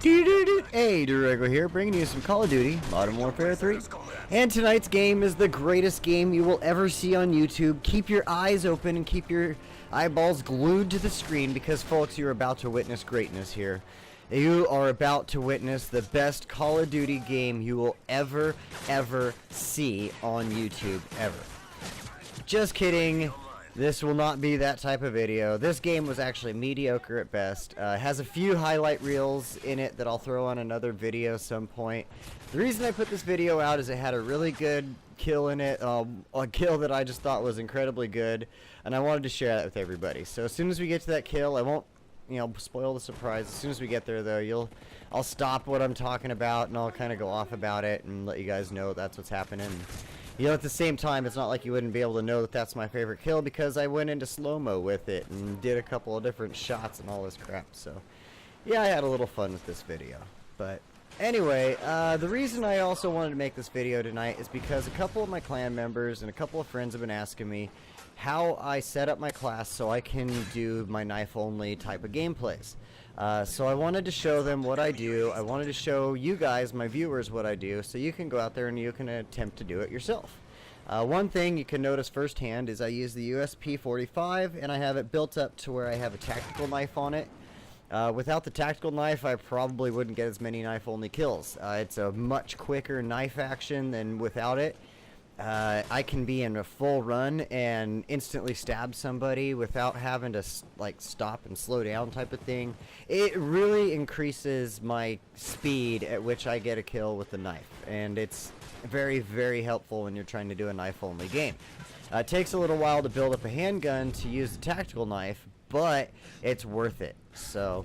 Hey, Duraggo here, bringing you some Call of Duty Modern Warfare 3. And tonight's game is the greatest game you will ever see on YouTube. Keep your eyes open and keep your eyeballs glued to the screen because, folks, you're about to witness greatness here. You are about to witness the best Call of Duty game you will ever see on YouTube, ever. Just kidding. This will not be that type of video. This game was actually mediocre at best. Has a few highlight reels in it that I'll throw on another video some point. The reason I put this video out is it had a really good kill in it, a kill that I just thought was incredibly good, and I wanted to share that with everybody. So as soon as we get to that kill, I won't, spoil the surprise. As soon as we get there, though, I'll stop what I'm talking about and I'll kind of go off about it and let you guys know that's what's happening. At the same time, it's not like you wouldn't be able to know that that's my favorite kill because I went into slow-mo with it and did a couple of different shots and all this crap. So, yeah, I had a little fun with this video. But anyway, the reason I also wanted to make this video tonight is because a couple of my clan members and a couple of friends have been asking me how I set up my class so I can do my knife-only type of gameplays. So I wanted to show them what I do. I wanted to show you guys, my viewers, what I do, so you can go out there and you can attempt to do it yourself. One thing you can notice firsthand is I use the USP-45, and I have it built up to where I have a tactical knife on it. Without the tactical knife, I probably wouldn't get as many knife-only kills. It's a much quicker knife action than without it. I can be in a full run and instantly stab somebody without having to stop and slow down type of thing. It really increases my speed at which I get a kill with the knife, and it's very helpful when you're trying to do a knife only game. It takes a little while to build up a handgun to use the tactical knife, but it's worth it. So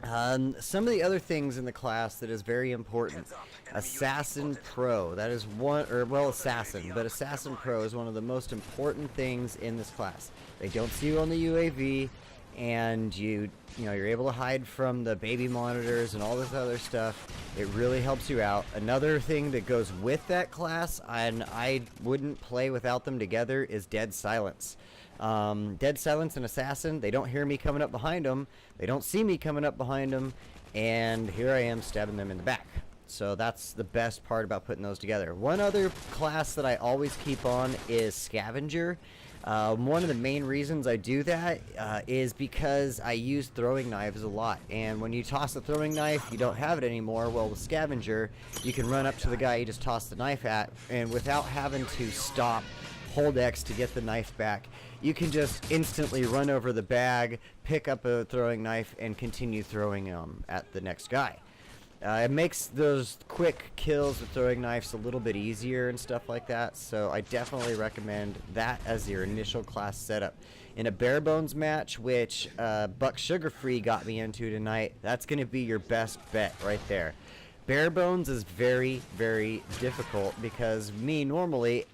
some of the other things in the class that is very important. Assassin Pro, that is one, or well, Assassin, but Assassin Pro is one of the most important things in this class. They don't see you on the UAV, and you're able to hide from the baby monitors and all this other stuff. It really helps you out. Another thing that goes with that class, and I wouldn't play without them together, is Dead Silence. Dead Silence and Assassin, they don't hear me coming up behind them, they don't see me coming up behind them, and here I am stabbing them in the back. So that's the best part about putting those together. One other class that I always keep on is Scavenger. One of the main reasons I do that is because I use throwing knives a lot, and when you toss the throwing knife, you don't have it anymore. Well, with Scavenger, you can run up to the guy you just tossed the knife at, and without having to stop, hold X to get the knife back, you can just instantly run over the bag, pick up a throwing knife, and continue throwing at the next guy. It makes those quick kills with throwing knives a little bit easier and stuff like that, so I definitely recommend that as your initial class setup. In a bare bones match, which Buck Sugar Free got me into tonight, that's going to be your best bet right there. Bare bones is very difficult because me normally,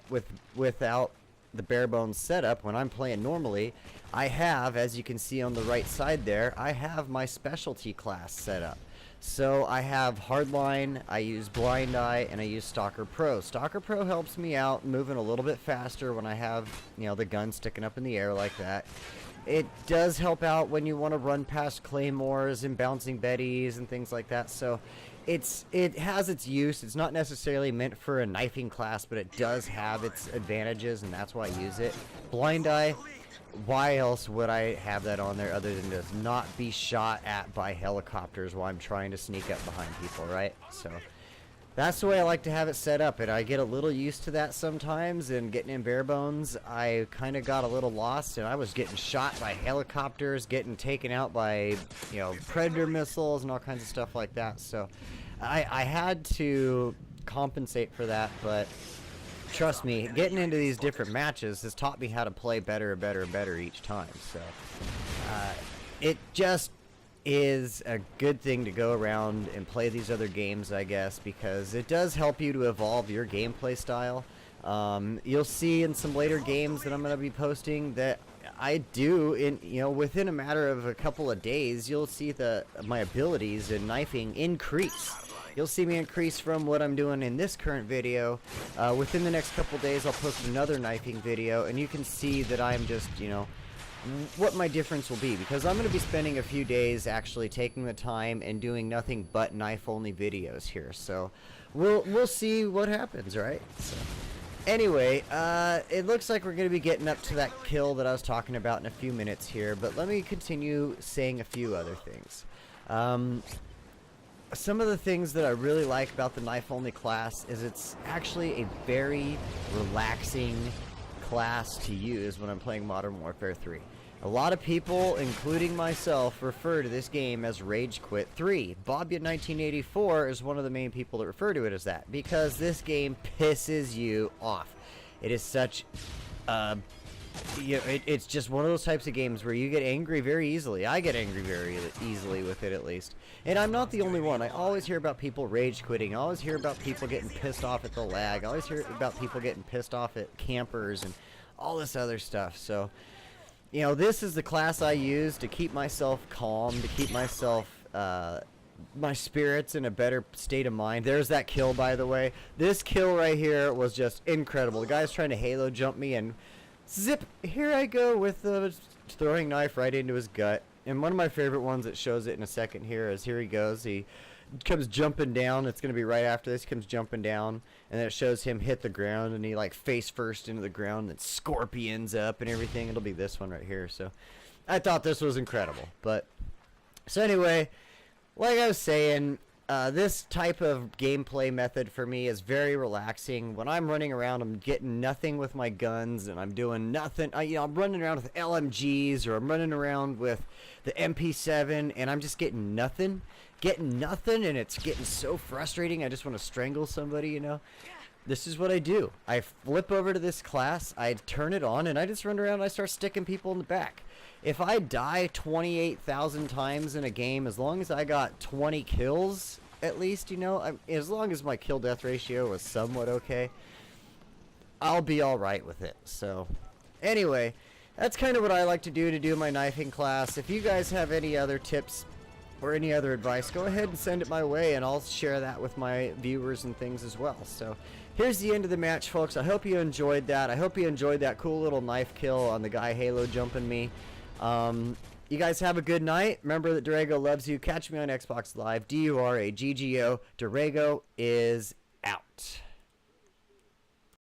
without the bare bones setup, when I'm playing normally, I have, as you can see on the right side there, I have my specialty class set up. So I have Hardline, I use Blind Eye, and I use Stalker Pro. Stalker Pro helps me out moving a little bit faster when I have, the gun sticking up in the air like that. It does help out when you want to run past claymores and bouncing betties and things like that. So it has its use. It's not necessarily meant for a knifing class, but it does have its advantages, and that's why I use it. Blind Eye, why else would I have that on there other than to not be shot at by helicopters while I'm trying to sneak up behind people, right? So that's the way I like to have it set up, and I get a little used to that sometimes, and getting in bare bones, I kind of got a little lost, and I was getting shot by helicopters, getting taken out by, Predator missiles and all kinds of stuff like that, so I had to compensate for that, but trust me, getting into these different matches has taught me how to play better and better each time, so it just is a good thing to go around and play these other games, I guess, because it does help you to evolve your gameplay style. You'll see in some later games that I'm going to be posting that I do, within a matter of a couple of days, you'll see my abilities in knifing increase. You'll see me increase from what I'm doing in this current video. Within the next couple days, I'll post another knifing video, and you can see that I'm just, what my difference will be, because I'm going to be spending a few days actually taking the time and doing nothing but knife only videos here. So we'll see what happens, right? So anyway, it looks like we're going to be getting up to that kill that I was talking about in a few minutes here, but let me continue saying a few other things. Some of the things that I really like about the knife only class is it's actually a very relaxing class to use when I'm playing Modern Warfare 3. A lot of people, including myself, refer to this game as Rage Quit 3. Bobby1984 is one of the main people that refer to it as that, because this game pisses you off. It is such it's just one of those types of games where you get angry very easily. I get angry very easily with it, at least. And I'm not the only one. I always hear about people rage quitting. I always hear about people getting pissed off at the lag. I always hear about people getting pissed off at campers and all this other stuff. So, you know, this is the class I use to keep myself calm, to keep myself, my spirits in a better state of mind. There's that kill, by the way. This kill right here was just incredible. The guy's trying to halo jump me, and zip, here I go with the throwing knife right into his gut. And one of my favorite ones that shows it in a second here is, here he goes. He comes jumping down. It's going to be right after this. He comes jumping down, and then it shows him hit the ground, and he like face first into the ground, and scorpions up and everything. It'll be this one right here. So I thought this was incredible. But so anyway, like I was saying, this type of gameplay method for me is very relaxing. When I'm running around, I'm getting nothing with my guns, and I'm doing nothing. I'm running around with LMGs, or I'm running around with the MP7, and I'm just getting nothing, and it's getting so frustrating. I just want to strangle somebody, you know. This is what I do. I flip over to this class, I turn it on, and I just run around and I start sticking people in the back. If I die 28,000 times in a game, as long as I got 20 kills, at least, you know, as long as my kill-death ratio was somewhat okay, I'll be alright with it. So, anyway, that's kind of what I like to do my knifing class. If you guys have any other tips or any other advice, go ahead and send it my way, and I'll share that with my viewers and things as well. So, here's the end of the match, folks. I hope you enjoyed that. I hope you enjoyed that cool little knife kill on the guy halo jumping me. You guys have a good night. Remember that Duraggo loves you. Catch me on Xbox Live. Duraggo. Duraggo is out.